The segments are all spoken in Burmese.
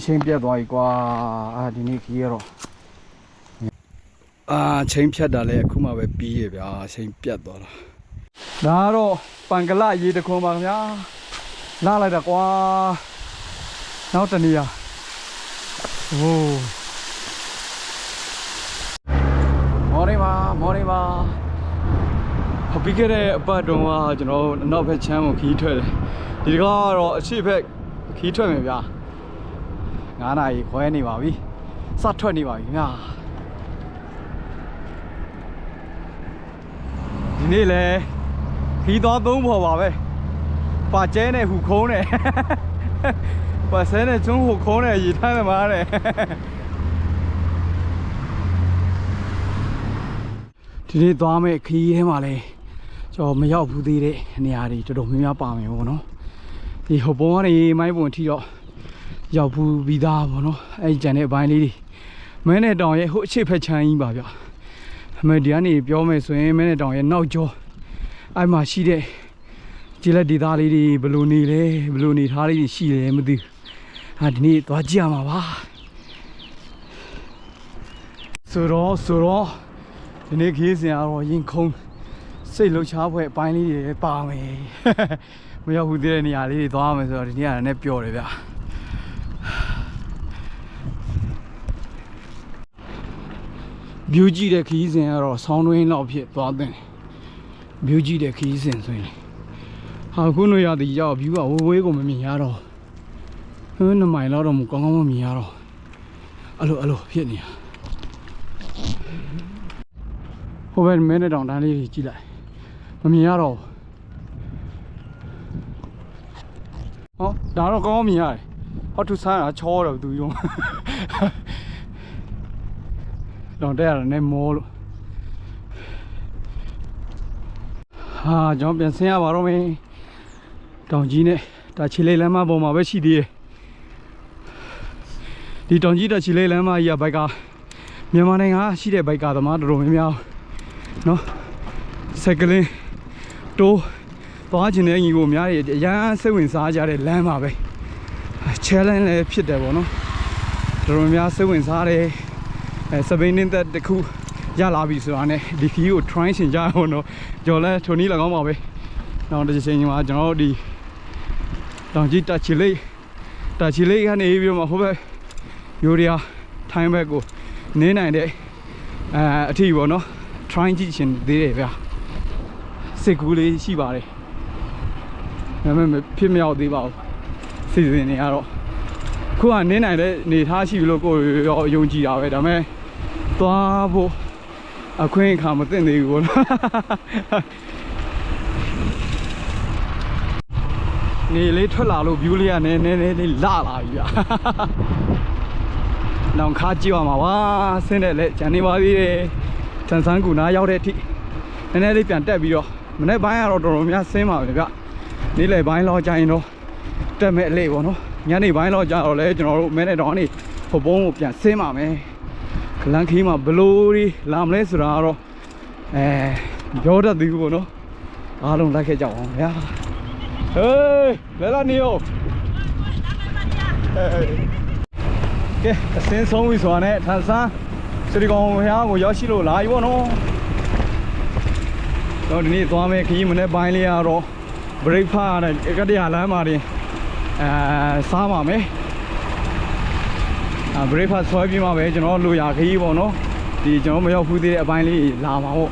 ချင်းပြတ်သွားပြီကွာဒီနေ့ခီးရတော့ချင်းဖြတ်တာလဲအခုမှပဲပြီးရဗျာချင်းပြတ်သွားတာဒါကတော့ပန်ကလရေတခွန်ပါခင်ဗျာလာလိုက်တာကွာနောက်တနေရဟိုမော်နေပါပြီးခဲ့တဲ့အပတ်တုန်းကကျွန်တော်အနောက်ဘက်ချမ်းကိုခီးထွက်တယ်ဒီကတော့အရှိဘက်ခီးထွက်မယ်ဗျာ9 နာရီခွဲနေပါပြီစထွက်နေပါပြီခင်ဗျာဒီနေ့လဲခီးသွား3ဖော်ပါပဲပါကျဲနဲ့ဟူခုံးနဲ့ပါဆဲနဲ့ကျွန်းဟူခုံးနဲ့ရေထမ်းသမားနဲ့ဒီနေ့သွားမယ့်ခီးထဲမှာလဲကျွန်တော်မရောက်ဘူးသေးတဲ့နေရာတွေတော်တော်များများပါမယ်ပေါ့နော်ဒီဟိုပုံကနေမိုင်းပုံအထိတော့ရောက်ဘူးပြီးသားပေါ့နော်အဲ့ကြံတဲ့အပိုင်းလေးတွေမဲနဲ့တောင်ရဲ့ဟိုအချိတ်ဖက်ချမ်းကြီးပါဗျအမေဒီကနေပြောမယ်ဆိုရင်မဲနဲ့တောင်ရဲ့နောက်ကျောအဲ့မှာရှိတဲ့ကြည်လက်ဒေသလေးတွေဘယ်လိုနေလဲဘယ်လိုနေထားလေးတွေရှိတယ်မသိဘူးဒီနေ့သွားကြည့်ရမှာပါဆိုတော့ဒီနေ့ခီးစဉ်ကတော့ရင်ခုန်စိတ်လှုပ်ရှားဖွဲ့အပိုင်းလေးတွေပါမယ်မရောက်ဘူးတဲ့နေရာလေးတွေသွားမယ်ဆိုတော့ဒီနေ့ကလည်းပျော်တယ်ဗျဘျူးကြည့်တဲ့ခီးစဉ်ကတော့ဆောင်းတွင်းလောက်ဖြစ်သွားတဲ့ဘျူးကြည့်တဲ့ခီးစဉ်ဆိုရင်ခုနရသည်ရောက်ဘျူးကဝေးကိုမမြင်ရတော့2 မိုင်လောက်တော့မကောင်းမမြင်ရတော့အဲ့လိုဖြစ်နေတာဟိုဘက်မဲနဲ့တောင်တန်းလေးကြီးကြည့်လိုက်မမြင်ရတော့ဟောဒါတော့ကောင်းမြင်ရတယ်ဟောသူဆန်းတာချောတော့သူယုံတော့တဲ့ရတယ်နဲ့မောလို့ကျွန်တော်ပြန်ဆင်းရပါတော့မယ်တောင်ကြီးနဲ့တာချီလေးလမ်းမပေါ်မှာပဲရှိသေးတယ်ဒီတောင်ကြီးတာချီလေးလမ်းမကြီးကဘိုက်ကမြန်မာနိုင်ငံရှိတဲ့ဘိုက်ကသမားတော်တော်များများနော်စက်ကလင်းတိုးသွားခြင်းတဲ့ညီကိုများတွေအရန်စိတ်ဝင်စားကြတဲ့လမ်းပါပဲ challenge လည်းဖြစ်တယ်ပေါ့နော်တော်တော်များစိတ်ဝင်စားတယ်စပိန်နင်းသက်တစ်ခုရလာပြီဆိုတာနဲ့ဒီခီးကို try ဆင်ကြအောင်တော့ကြော်လဲထိုနီး၎င်းပါပဲနောက်တစ်ချိန်မှာကျွန်တော်တို့ဒီတောင်ကြီးတာချီလေးကနေပြီးတော့မှဟိုဘက်ယူရီးယားထိုင်းဘက်ကိုနင်းနိုင်တဲ့အထီးပေါ့နော် try ကြည့်ရှင်သေးတယ်ဗျာစစ်ကူးလေးရှိပါတယ်ဒါပေမဲ့ဖြစ်မရောက်သေးပါဘူးစီစဉ်နေရတော့ခုကနင်းနိုင်တဲ့နေထားရှိလို့ကိုရောယုံကြည်တာပဲဒါပေမဲ့သွားဖို့အခွင့်အခါမသိသေးဘူးပေါ့နော်နေလေးထွက်လာလို့ view လေးကနည်းလေးလာပြီဗျာနောင်ခါကြည့်ရမှာပါဆင်းတယ်လေဂျန်နေပါသေးတယ်ထန်ဆန်းကူနားရောက်တဲ့အထိနည်းနည်းလေးပြန်တက်ပြီးတော့မနေ့ပိုင်းကတော့တော်တော်များဆင်းပါပဲဗျနေ့လယ်ပိုင်းလောက်ကြာရင်တော့တက်မဲ့အလေးပေါ့နော်ညနေပိုင်းလောက်ကြာတော့လဲကျွန်တော်တို့မဲနဲ့တောင်ကနေဟိုပုံးကိုပြန်ဆင်းပါမယ်လမ်းခီးမှာဘလို့တွေလာမလဲဆိုတာကတော့ပြောတတ်သေးဘူးပေါ့နော်အားလုံးလိုက်ခဲ့ကြအောင်ဗျာဟေးလဲလာနေရောကဲအစင်းဆုံးပြီဆိုတာနဲ့ထန်ဆန်းစရီကောင်ဘုရားကိုရောက်ရှိလို့လာပြီပေါ့နော်တော့ဒီနေ့သွားမယ်ခီးမနေ့ပိုင်းလေးကတော့ breakfast နဲ့ကတည်းကလမ်းမှာတင်စားပါမယ်breakfast ဆွဲပြီးမှပဲကျွန်တော်လိုရာခီးပေါ့နော်ဒီကျွန်တော်မရောက်ဘူးသေးတဲ့အပိုင်းလေးလာမှာပေါ့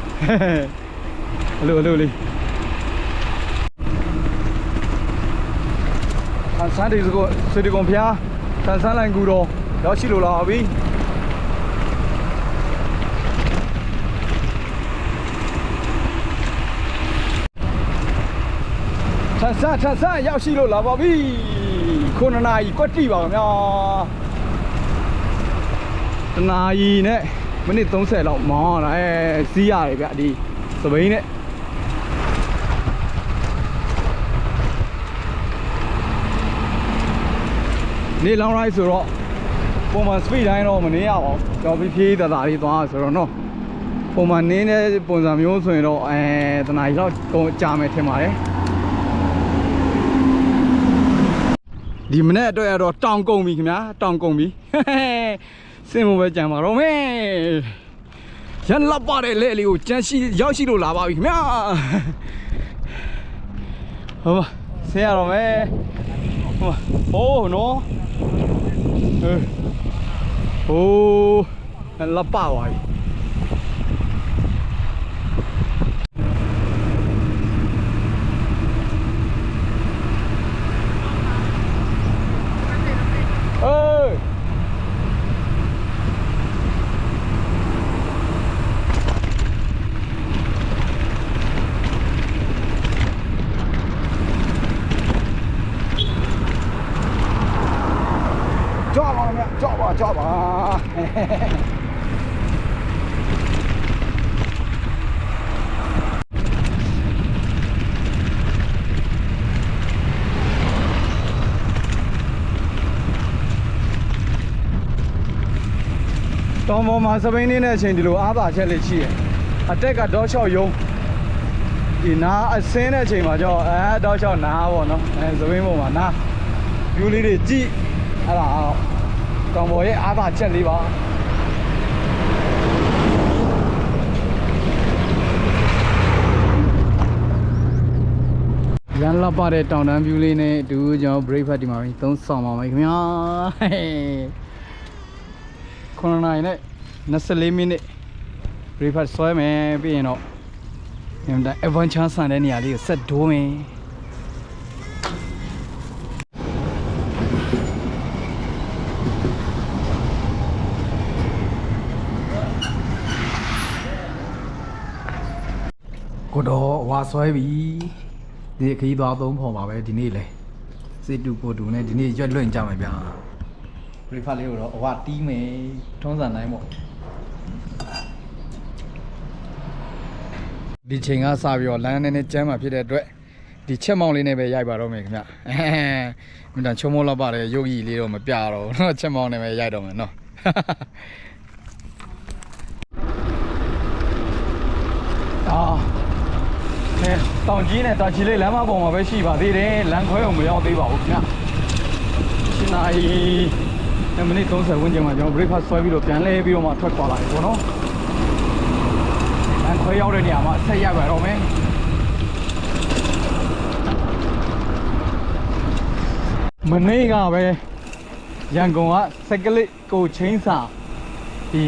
အလိုလေးဆန်းဒီစရီကောင်ဘုရားထန်ဆန်းလိုင်ကူတော့ရောက်ရှိလို့လာပြီထန်ဆန်းရောက်ရှိလို့လာပါပြီ9 နာရီကွက်တိပါခင်ဗျာ1 နာရီနဲ့မိနစ်30လောက်မောင်းလာစီးရတယ်ဗျဒီစပိန်နဲ့နေလောင်းရိုက်ဆိုတော့ပုံမှန် speed တိုင်းတော့မနေရပါဘူးကျွန်တော်ဖြည်းတသာလေးသွားဆိုတော့နော်ပုံမှန်နင်းတဲ့ပုံစံမျိုးဆိုရင်တော့1 နာရီလောက်ကြာမယ်ထင်ပါတယ် ဒီမနေ့အတွက်တော့တောင်ကုန်ပြီခင်ဗျာတောင်ကုန်ပြီစင်မပဲကြံပါတော့မေရန်lappa တဲ့လက်လေးကိုကြမ်းရှိရောက်ရှိလို့လာပါပြီခင်ဗျာဟုတ်ပါဆင်းရတော့မယ်ဟုတ်ပါဟိုးနော်ဟိုးlappa ပါပြီကြောက်ပါတောင်ပေါ်မှာစပိန်နေတဲ့အချိန်ဒီလိုအားပါချက်လေးရှိတယ်အတက်ကတောလျှောက်ယုံဒီနားအစင်းတဲ့အချိန်မှာကြောက်တောလျှောက်နားပေါ့နော်စပိန်ပေါ်မှာနားယူလေးတွေကြည့်အဲ့ဒါတောင်ပေါ်ရဲ့အားပါချက်လေးပါရန်လာပါတဲ့တောင်တန်း view လေးနဲ့အတူကျွန်တော် breakfast ဒီမှာပဲသုံးဆောင်ပါမယ်ခင်ဗျာ9နာရီနဲ့24မိနစ် breakfast ဆွဲမယ်ပြီးရင်တော့ညမ adventure ဆန်တဲ့နေရာလေးကိုဆက်ဒိုးမယ်ကိုတော့ဝါဆွဲပြီဒီခရီးသွားသုံးဖော်ပါပဲဒီနေ့လေစစ်တူပိုတူနဲ့ဒီနေ့ရွက်လွင့်ကြမယ်ဗျာ breakfast လေးကိုတော့အဝတီးမယ်ထုံးစံတိုင်းပေါ့ဒီချိန်ကစပြီးတော့လမ်းနဲ့ကျမ်းမှာဖြစ်တဲ့အတွက်ဒီချက်မောင်းလေးနဲ့ပဲရိုက်ပါတော့မယ်ခင်ဗျမြင်တာချုံမောလောက်ပါတယ်ရုပ်ရည်လေးတော့မပြတော့ဘူးเนาะချက်မောင်းနဲ့ပဲရိုက်တော့မယ်เนาะတောင်ကြီးနဲ့တာချီလေးလမ်းမပေါ်မှာပဲရှိပါသေးတယ်လမ်းခွဲအောင်မရောက်သေးပါဘူးခင်ဗျ7နာရီမိနစ်30ဝန်းကျင်မှာကျွန်တော် breakfast ဆွဲပြီးတော့ပြန်လဲပြီးတော့မှထွက်သွားလာပြီပေါ့နော်လမ်းခွဲရောက်တဲ့နေရာမှာဆက်ရပါတော့မယ်မနေ့ကပဲရန်ကုန်ကစက်ကလစ်ကိုချင်းစာဒီ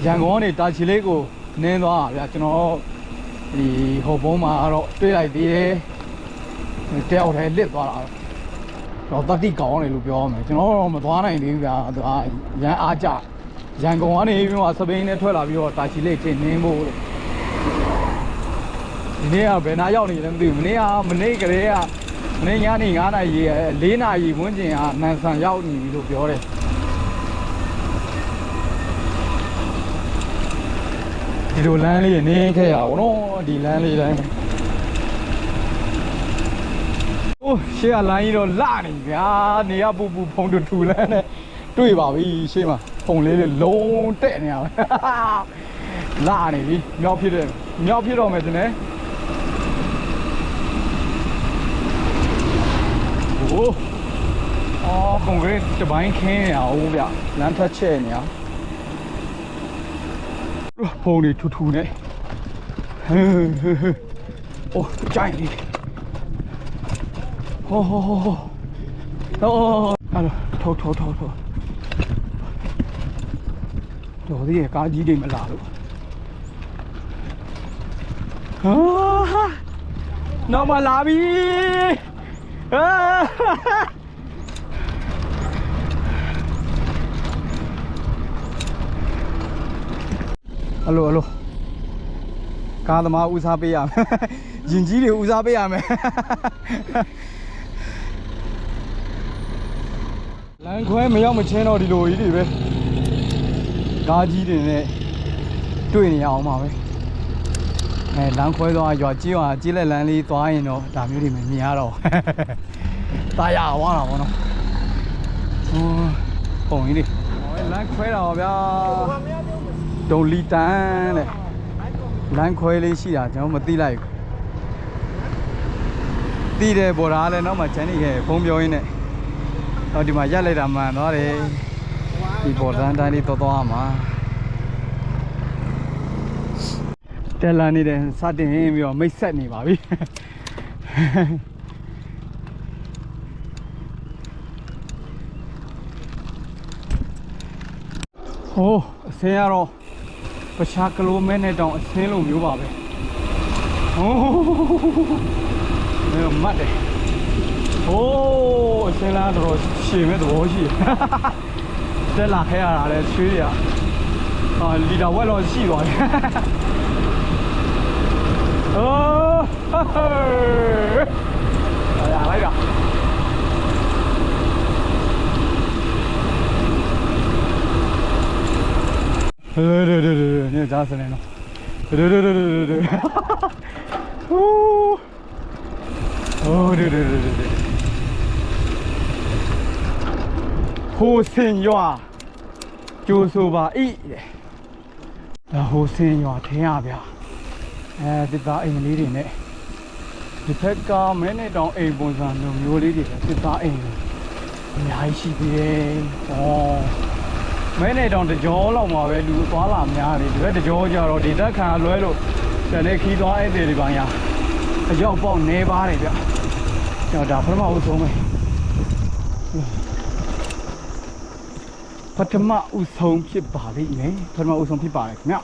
ရန်ကုန်ကနေတာချီလေးကိုနင်းသွားတာဗျကျွန်တော်ဒီဟိုဘုံမှာတော့တွေ့လိုက်သေးတယ်တယောက်တည်းလစ်သွားတာတော့တတိကောင်းတယ်လို့ပြောရမယ်ကျွန်တော်တော့မသွားနိုင်သေးဘူးဗျာသူကရန်အားကြရန်ကုန်ကနေပြီးတော့စပိန်နဲ့ထွက်လာပြီးတော့တာချီလေးတင်နင်းဖို့ဒီနေ့ကဘယ်နာရောက်နေလဲမသိဘူးမနေ့ကလေးကမနေ့ညနေ9နာရီ4နာရီဝန်းကျင်ကနန်ဆန်ရောက်နေပြီလို့ပြောတယ်ဒီလိုလမ်းလေးနေခဲ့ရအောင်နော်ဒီလမ်းလေးတိုင်းအိုးရှေ့ကလမ်းကြီးတော့လှနေဗျာနေရပူဖုံထူလမ်းနဲ့တွေ့ပါပြီရှေ့မှာဖုံလေးလုံးတက်နေရပါလှနေပြီမြောက်ဖြစ်တော့မယ်တင်လေโอ้ကွန်ကရစ်တပိုင်းခင်းနေအောင်ဗျလမ်းထက်ချဲ့နေအောင်ဖုံးလေးထူနဲ့အိုးကြိုင်လေးဟိုအဲ့တော့ထောတော်ဒီကားကြီးတွေမလာလို့ဟာနောက်မှလာပြီအလိုကားသမားဦးစားပေးရမယ်ရင်ကြီးတွေဦးစားပေးရမယ်လမ်းခွဲမရောက်မချင်းတော့ဒီလိုကြီးတွေပဲကားကြီးတွေနဲ့တွေ့နေရအောင်ပါပဲလမ်းခွဲသွားရွာကြီးရွာကြီးလက်လမ်းလေးသွားရင်တော့ဒါမျိုးတွေမမြင်ရတော့တာရသွားတာပေါ့နော်ပုံကြီးတွေလမ်းခွဲတာပါဗျာဒုံလီတန်းတဲ့လမ်းခွဲလေးရှိတာကျွန်တော်မသိလိုက်ဘူးသိတယ်ပေါ်တာလည်းနောက်မှချမ်းနေခဲ့ဖုံးပြောရင်းနဲ့ ဒီမှာရက်လိုက်တာမှန်သွားတယ်ဒီပေါ်တန်းတိုင်းလေးတော်တော်မှာတက်လာနေတဲ့စတင်ပြီးတော့မိတ်ဆက်နေပါပြီဟိုးအစင်းကတော့ပခြားကီလိုမီတာနဲ့တောင်အစင်းလိုမျိုးပါပဲဟိုးမတ်တယ်ဟိုးအစင်းလားတော့ရှည်မဲ့သဘောရှိတက်လာခဲ့ရတာလေချွေးရလီတာဝက်တော့ရှိသွားတယ်အိုးရလိုက်တာနေကြားစနေနော်ဟိုးဟိုစင်ရွာကျိုးဆိုပါဤဒါဟိုစင်ရွာထင်းရဗျာဒီသားအိမ်လေးတွေနဲ့ဒီဘက်ကမဲနဲ့တောင်အိမ်ပုံစံမျိုးလေးတွေဒီသားအိမ်အများကြီးရှိသေးတယ်မဲနဲ့တောင်တကြောလောက်မှာပဲလူသွားလာများတယ်ဒီဘက်တကြောကြတော့ဒီတက်ခံလွဲလို့တနေ့ခီးသွားဧည့်သည်တွေပါညာအရောက်ပေါက်နေပါတယ်ဗျကျွန်တော်ဒါပထမဦးဆုံးပဲပထမဦးဆုံးဖြစ်ပါလိမ့်မယ်ပထမဦးဆုံးဖြစ်ပါတယ်ခင်ဗျ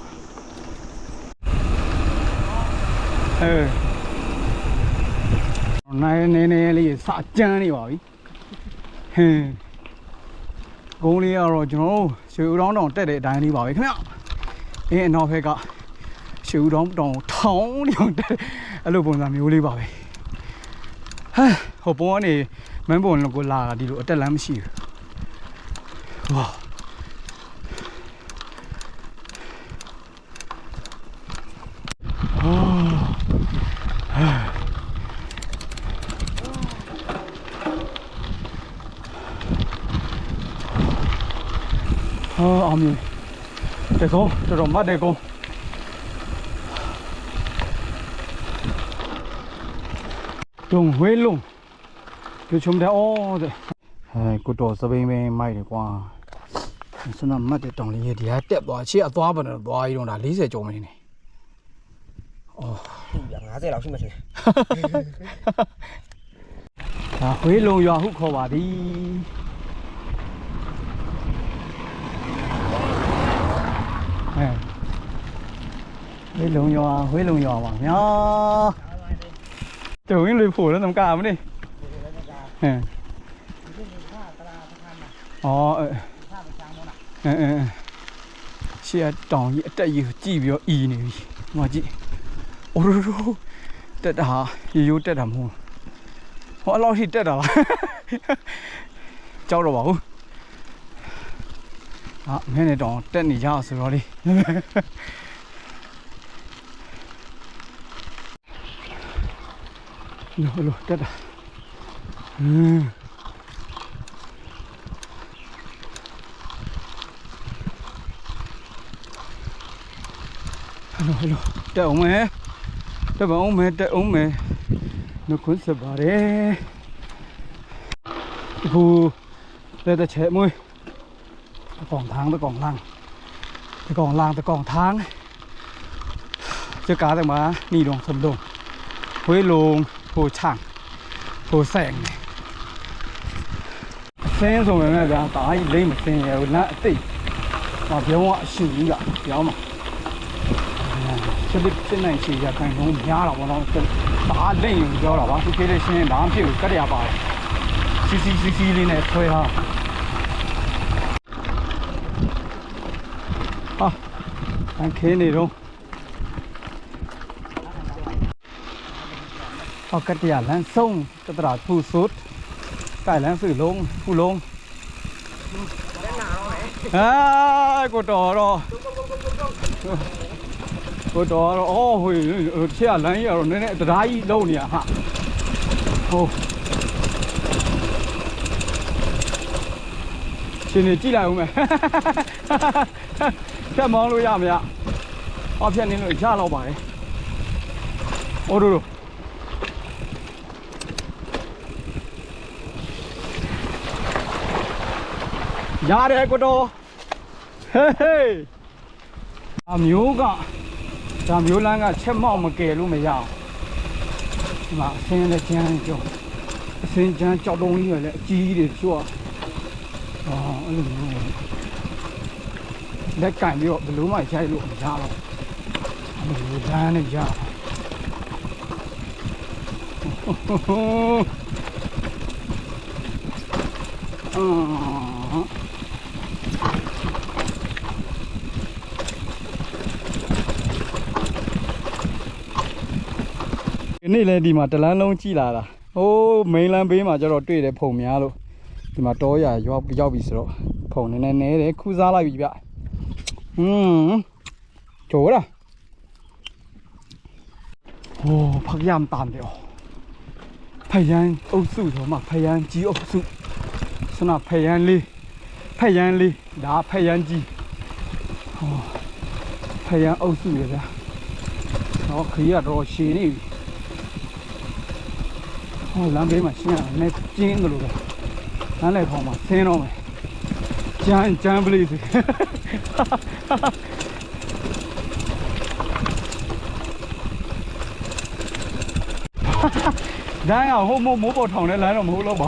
နေလေးစကြမ်းနေပါပြီဟင်းကုန်းလေးကတော့ကျွန်တော်တို့ရွှေဦးတောင်းတောင်တက်တဲ့အတိုင်းလေးပါပဲခင်ဗျအနောက်ဘက်ကရွှေဦးတောင်းတောင်ထောင်းနေအောင်တက်အဲ့လိုပုံစံမျိုးလေးပါပဲဟိုပုံကနေမန်းပုံကိုလာတာဒီလိုအတက်လမ်းမရှိဘူးဝါအောင်မြင်တကောတော်တော်မတ်တယ်ကောတုံဝဲလုံးကြချုံတဲ့အော်တဲ့ကိုတော်စပိန်ပဲမိုက်တယ်ကွာစနမတ်တဲ့တောင်လေးရဲ့ဒီဟာတက်သွားချစ်အသွားပါတော့သွားပြီးတော့ဒါ40ကျော်မနေနဲ့အော်50လောက်ရှိမှရှင်ဒါဝဲလုံးရွာဟုခေါ်ပါသည်ဝေးလုံးရွာပါဗျာကျုံရင်းလွေဖို့แล้วน้ำกามั้ยนี่อ๋อရှေ့တောင်ကြီးအတက်ကြီးကိုကြည့်ပြီးတော့အီနေပြီဟိုကြည့်အိုးတက်တာရိုးတက်တာမဟုတ်ဟောအဲ့လောက်ထိတက်တာလားကြောက်တော့ပါဘူးမဲနဲ့တောင်တက်နေကြဆိုတော့လေလိုတက်တာဟလိုတက်အောင်မယ်နှုတ်ခွန်းဆက်ပါတယ်ဟိုတဲ့ချဲမွေးตะกองทางตะกองล่างตะกองทางเจ้ากาแต่มานี่ลงสมดงห้วยลงโพช่างโพแสงเส้นส่งไปแม่จ้าตายเล่นเส้นเอวน่ะติมาเพี้ยวสีอ่ะเพี้ยวมาချက်စင်းနိုင်ချီရခိုင်လုံးများတော့ဘောတော့ဒါလိမ့်ရင်ပြောတာပါသူခေးလေးရှင်းဘာမှဖြစ်ဘူးကတ်ရပါတယ်စီလေးနဲ့ဆွဲဟာခင်းနေတော့ကတ်ရလန်းဆုံးကတရာဖူสุดใกล้แล้วสื่อลงผู้ลงกูต่อรอโอ้โหเชี่ยหลังอย่างนี้เนี่ยได้โลเนี่ยฮะโอ้ရှင်နေကြည့်လိုက်ဦးမယ်ဖြတ်မောင်းလို့ရမရဖြတ်နေလို့ရတော့ပါတယ်အိုးတို့ ရတယ်ကိုတော်ဟေးဟေးအမျိုးကဒါမျိုးလမ်းကချက်မောက်မကယ်လို့မရအောင်ဒီမှာအစင်းလည်းကျန်းကြောအစင်းကျန်းကြောက်တုံးကြီးလည်းအကြီးတွေကျွတ်အဲ့လိုမျိုးလက်ကင်ပြီးတော့ဘလို့မှရိုက်လို့မရတော့အဲ့လိုမျိုးလမ်းနဲ့ရနေ့လေဒီမှာတလန်းလုံးကြည့်လာတာဟိုးမိန်လန်းဘေးမှာကျတော့တွေ့တယ်ဖုံများလို့ဒီမှာတောရရောက်ပြီဆိုတော့ဖုံနည်းနည်းနဲတယ်ခူးစားလိုက်ပြီဗျကျော်လားဟိုးဖျက်တမ်းတယ်ဖယန်းအုပ်စုဆိုမှဖယန်းကြီးအုပ်စုစနဖယန်းလေးဒါဖယန်းကြီးဟောဖယန်းအုပ်စုရဗျာတော့ခရီးကတော့ရှည်နေပြီဟောလမ်းဘေးမှာရှင်းရမယ်ကျင်းတယ်လို့ပဲလမ်းလိုက်ခေါင်းမှာဆင်းတော့မယ်ကျန်းပလေးစီလမ်းရဟိုမိုးပေါ်ထောင်တဲ့လမ်းတော့မဟုတ်တော့ပါ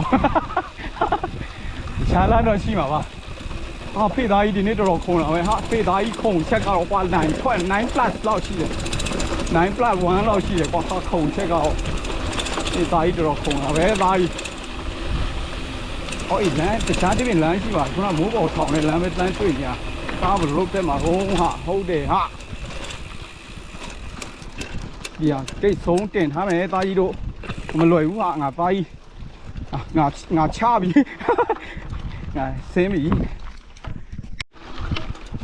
ရှားလမ်းတော့ရှိမှာပါဖေးသားကြီးဒီနေ့တော်တော်ခုံလာပဲဟာဖေးသားကြီးခုံချက်ကတော့ကွာ9 plus လောက်ရှိတယ်9 plus 1လောက်ရှိတယ်ကွာခုံချက်ကတော့ဖေးသားကြီးတော်တော်ခုံလာပဲသားကြီးဟောလမ်းတခြားတစ်ပြင်လမ်းရှိပါခုနမိုးပေါ်ထောင်တဲ့လမ်းပဲတန်းတွေ့ညာကားဘလို့တက်မှာဟုတ်တယ်ဟာဒီဟာတိတ်ဆုံးတင်ထားမယ်သားကြီးတို့မလွယ်ဘူးဟာငါသားကြီးငါချပြီငါဆင်းပြီ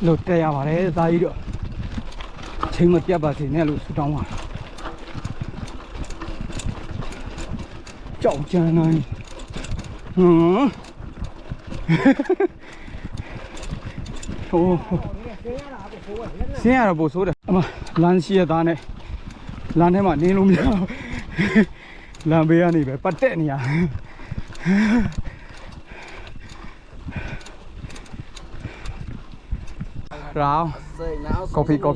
လို့တက်ရပါတယ်သားကြီးတို့ချိန်မပြတ်ပါစေနဲ့လို့ဆုတောင်းပါကြောက်ကြမ်းနိုင်ဟိုဆင်းရတော့ပို့ဆိုးတယ်အမလမ်းရှိရသားနဲ့လမ်းထဲမှာနေလို့မရဘူးလမ်းဘေးကနေပဲပတ်တက်နေရရောင်းကော်ဖီကို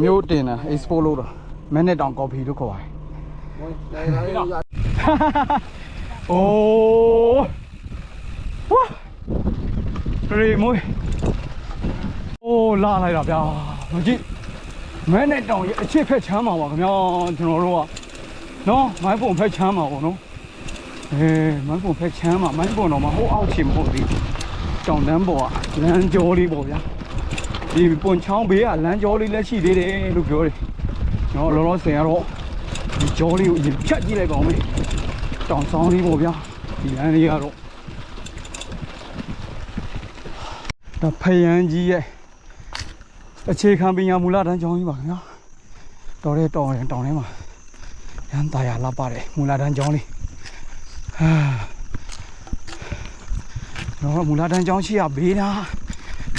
မျိုးတင်တာ export လို့တော့မနေ့တောင်ကော်ဖီလို့ခေါ်ပါတယ်အိုးဝါရီမွေးအိုးလာလိုက်တာဗျာမကြည့်မဲနဲ့တောင်အချစ်ဖက်ချမ်းမှာပါခင်ဗျာကျွန်တော်တို့ကနော်မိုင်းပုံဖက်ချမ်းမှာပေါ့နော်မိုင်းပုံဖက်ချမ်းမှာမိုင်းပုံတော့မဟုတ်အောက်ချင်မဟုတ်သေးတောင်တန်းပေါ်ကလမ်းကြောလေးပေါ့ဗျာဒီပွန်ချောင်းဘေးကလမ်းကြောလေးလည်းရှိသေးတယ်လို့ပြောတယ်နော်လောလောဆယ်ကတော့ဒီကြောလေးကိုအရင်ဖြတ်ကြည့်လိုက်ပါဦးမေတောင်ဆောင်လေးပေါ့ဗျာဒီလမ်းလေးကတော့ဒါဖယန်းကြီးရဲ့အခြေခံပညာမူလတန်းကျောင်းကြီးပါခင်ဗျာတော်တဲ့တောင်ထဲမှာရန်တာယာလာပါတယ်မူလတန်းကျောင်းလေးတော့မူလတန်းကျောင်းရှိရဘေးလား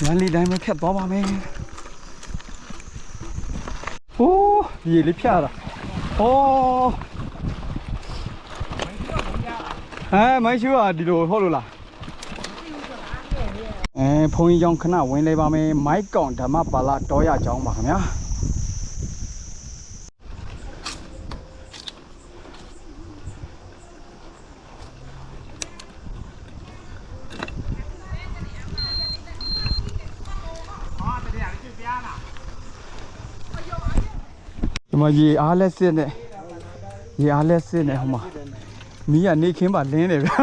လမ်းလေးတိုင်းပဲဖြတ်သွားပါမယ်ဟိုးရေလေးဖြတ်တာဟောမိုင်းရှူကဒီလိုဟုတ်လို့လားဘုန်းကြီးကျောင်းခဏဝင်လိုက်ပါမယ်မိုက်ကောင်ဓမ္မပါဠတောရကျောင်းပါခင်ဗျာဒီမှာရေအားလက်စစ်နဲ့ဟိုမှာမီးကနေခင်းပါလင်းတယ်ဗျာ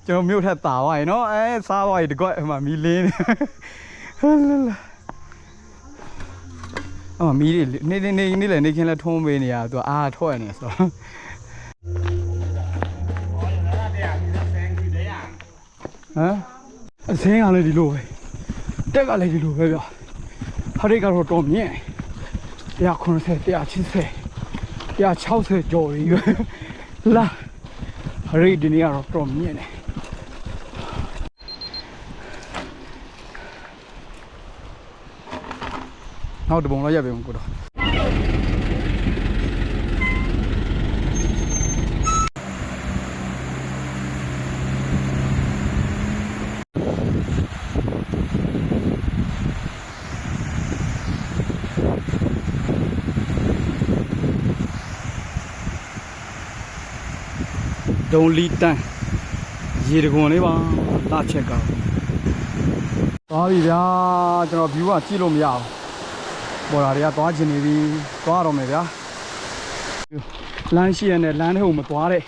ကျွန်တော်မြို့ထက်တာသွားရင်နော်စားသွားရင်တကွက်ဟိုမှာမီးလင်းတယ်မီးတွေနေခင်းလဲထုံးပေးနေရသူအားထွက်နေဆိုတော့အစင်းကလည်းဒီလိုပဲတက်ကလည်းဒီလိုပဲဗျာဟာရိကတော့တော်မြင့်190 160ကျော်ပြီလာဟာရိဒီနေ့ကတော့တော်မြင့်တယ်နောက်တပုံတော့ရပ်ပြီကိုတော့ ဒုံလီတန်းရေတခွန်လေးပါလာချက်ကသွားပြီဗျာကျွန်တော် view ကကြည့်လို့မရဘူးပေါ်လာတွေကသွားချင်နေပြီသွားတော့မယ်ဗျာလမ်းရှိရနဲ့လမ်းထဲကိုမသွားတဲ့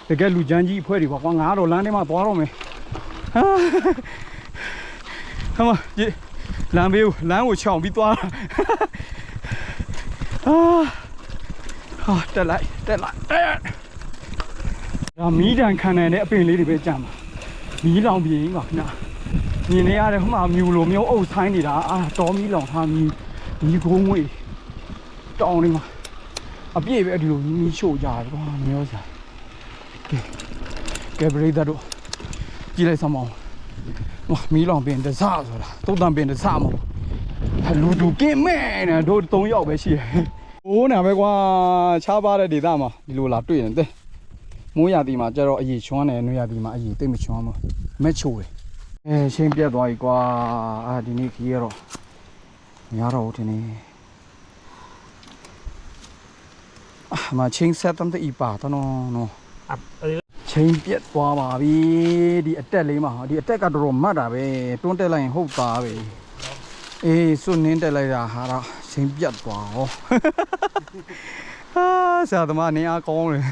တကယ်လူချမ်းကြီးအဖွဲ့တွေပါကွာငါတော့လမ်းထဲမှာသွားတော့မယ်ဟာမကြီးလမ်းဘေးကိုလမ်းကိုချောင်ပြီးသွားဟာတက်လိုက်ဒါမီးတန်ခံနိုင်တဲ့အပင်လေးတွေပဲကြမ်းပါမီးလောင်ပြင်းပါခဏမြင်နေရတယ်ဟိုမှာမြူလိုမျိုးအုပ်ဆိုင်နေတာတော်မီးလောင်ထားမီးခိုးငွေတောင်းနေမှာအပြည့်ပဲအဒီလိုမီးရှို့ကြတယ်ကွာမျိုးစားကဲဘရိတ်တို့ကြည့်လိုက်စမ်းမအောင်မီးလောင်ပင်တစဆိုတာတုတ်တန်ပင်တစမဟုတ်လူတူကင်းမဲနဲ့တို့3ယောက်ပဲရှိတယ်။အိုးနာပဲကွာချားပါတဲ့ဒေသမှာဒီလိုလာတွေ့တယ်မိုးရာသီမှာကျတော့အရေချွမ်းတယ်နွေရာသီမှာအရေတိတ်မချွမ်းဘူးမက်ချိုတယ်ရှင်းပြတ်သွားပြီကွာဒီနေ့ခီးရတော့မရတော့ဘူးထင်နေမချင်းဆက်တမ်းတဤပါတော့နော်ချင်းပြတ်သွားပါပြီဒီအတက်လေးမှာဒီအတက်ကတော့မတ်တာပဲတွန်းတက်လိုက်ရင်ဟုတ်သားပဲအေးစွနင်းတက်လိုက်တာဟာတော့ချင်းပြတ်သွားဟောဆရာသမားနေအားကောင်းတယ်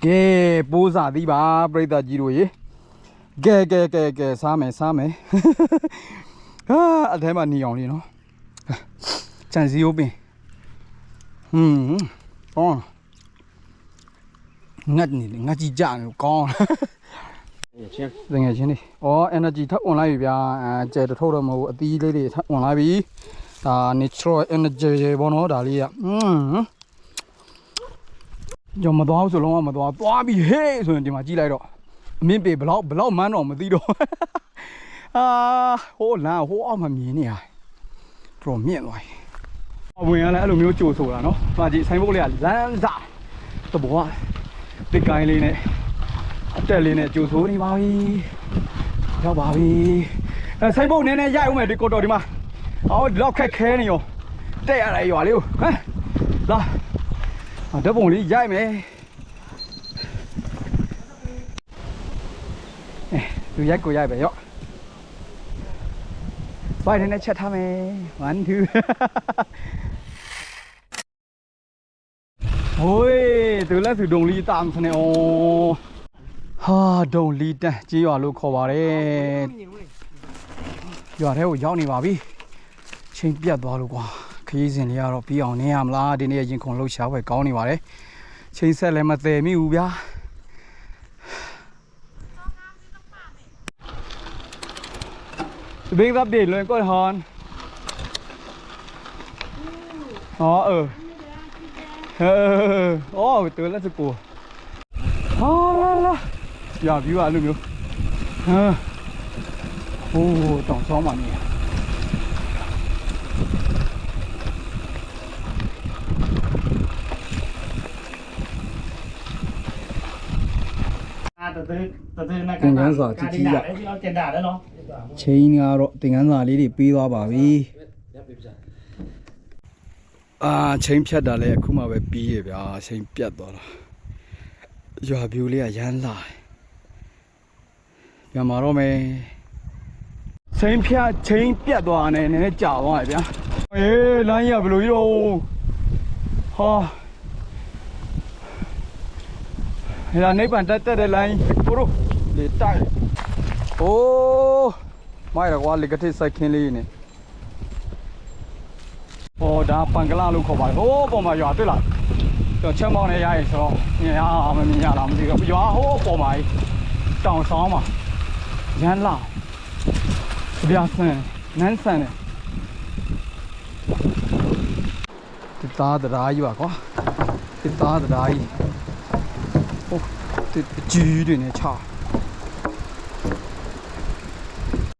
ကဲပိုးစားသည်ပါပြိတ္တကြီးတို့ရေကဲစားမယ်ဟာအထဲမှာနေအောင်လေးနော်ချန်စီယိုပင်ကောင်းငတ်ကြီးကြနေကောင်းတကယ်ချင်းနေenergy ထပ်ဝင်လိုက်ပြီဗျာကျဲတထုတ်တော့မဟုတ်အသီးလေးတွေထပ်ဝင်လိုက်ပြီဒါ natural energy ဘောနော်ဒါလေးကကြောင်မသွားဘူးဆိုလုံးဝမသွားပြီဟေးဆိုရင်ဒီမှာကြည့်လိုက်တော့အမြင့်ပေဘလောက်မန်းတော့မသိတော့ဟိုလမ်းဟိုအောက်မှာမြင်နေရတော်မြင့်သွားပြီအဝင်ကလည်းအဲ့လိုမျိုးကြိုဆိုတာနော်။ဟာကြည့်ဆိုင်ဘုတ်လေးကလမ်းစာတဘောတစ်ကိုင်းလေးနဲ့အတက်လေးနဲ့ကြိုဆိုနေပါပြီ။ရောက်ပါပြီ။ဆိုင်ဘုတ်နည်းနည်းရိုက်အောင်မယ်ဒီကိုတော်ဒီမှာဒီလောက်ခက်ခဲနေရောတက်ရလိုက်ရွာလေးကိုဟမ်လာဓာတ်ပုံလေးရိုက်မယ်သူရိုက်ကိုရိုက်ပဲရော့ဘိုင်နဲ့ချက်ထားမယ်1 2ဟိုးသူလက်သူဒုံလီတာမစနေဩဟာဒုံလီတန်းကြီးရွာလို့ခေါ်ပါတယ်ရွာထဲကိုရောက်နေပါပြီချိန်ပြတ်သွားလို့ကွာခရီးစဉ်လေးကတော့ပြီးအောင်နေရမလားဒီနေ့ရင်ခုန်လှုပ်ရှားပွဲကောင်းနေပါတယ်ချိန်ဆက်လည်းမသေးမိဘူးဗျာBig up điện lên coi hòn. Tới là sự của. La. Dạ view à luôn rồi. Tổng số mà nè. Tình ngắn giỏ chỉ dạ.ချိန်ကတော့တင်ငန်းစာလေးတွေပြီးသွားပါပြီချိန်ဖြတ်တာလည်းအခုမှပဲပြီးရဗျာချိန်ပြတ်သွားတာရွာပြူလေးကရမ်းလာပြန်มาတော့မယ်ချိန်ပြတ်သွားတယ်နည်းနည်းကြာသွားတယ်ဗျာလိုင်းရဘယ်လိုကြီးတော့ဟာဟဲ့နေပန်တက်တဲ့လိုင်းကိုရိုလေတိုက်မိုက်ရကွာလေကတိဆိုင်ခင်းလေးနဲ့ဒါပန်ကလာလို့ခေါ်ပါတယ်ပေါ်မှာရွာတွေ့လားချက်မောင်းနေရရင်ဆိုတော့မြင်ရမမြင်ရလားမသိဘူးရွာပေါ်မှာတောင်ဆောင်မှာရမ်းလာဗျာဆန်နန်းဆန်တယ်ဒီသားတရားကြီးပါကွာဒီသားတရားကြီးဒီကြီးတွေနဲ့ချ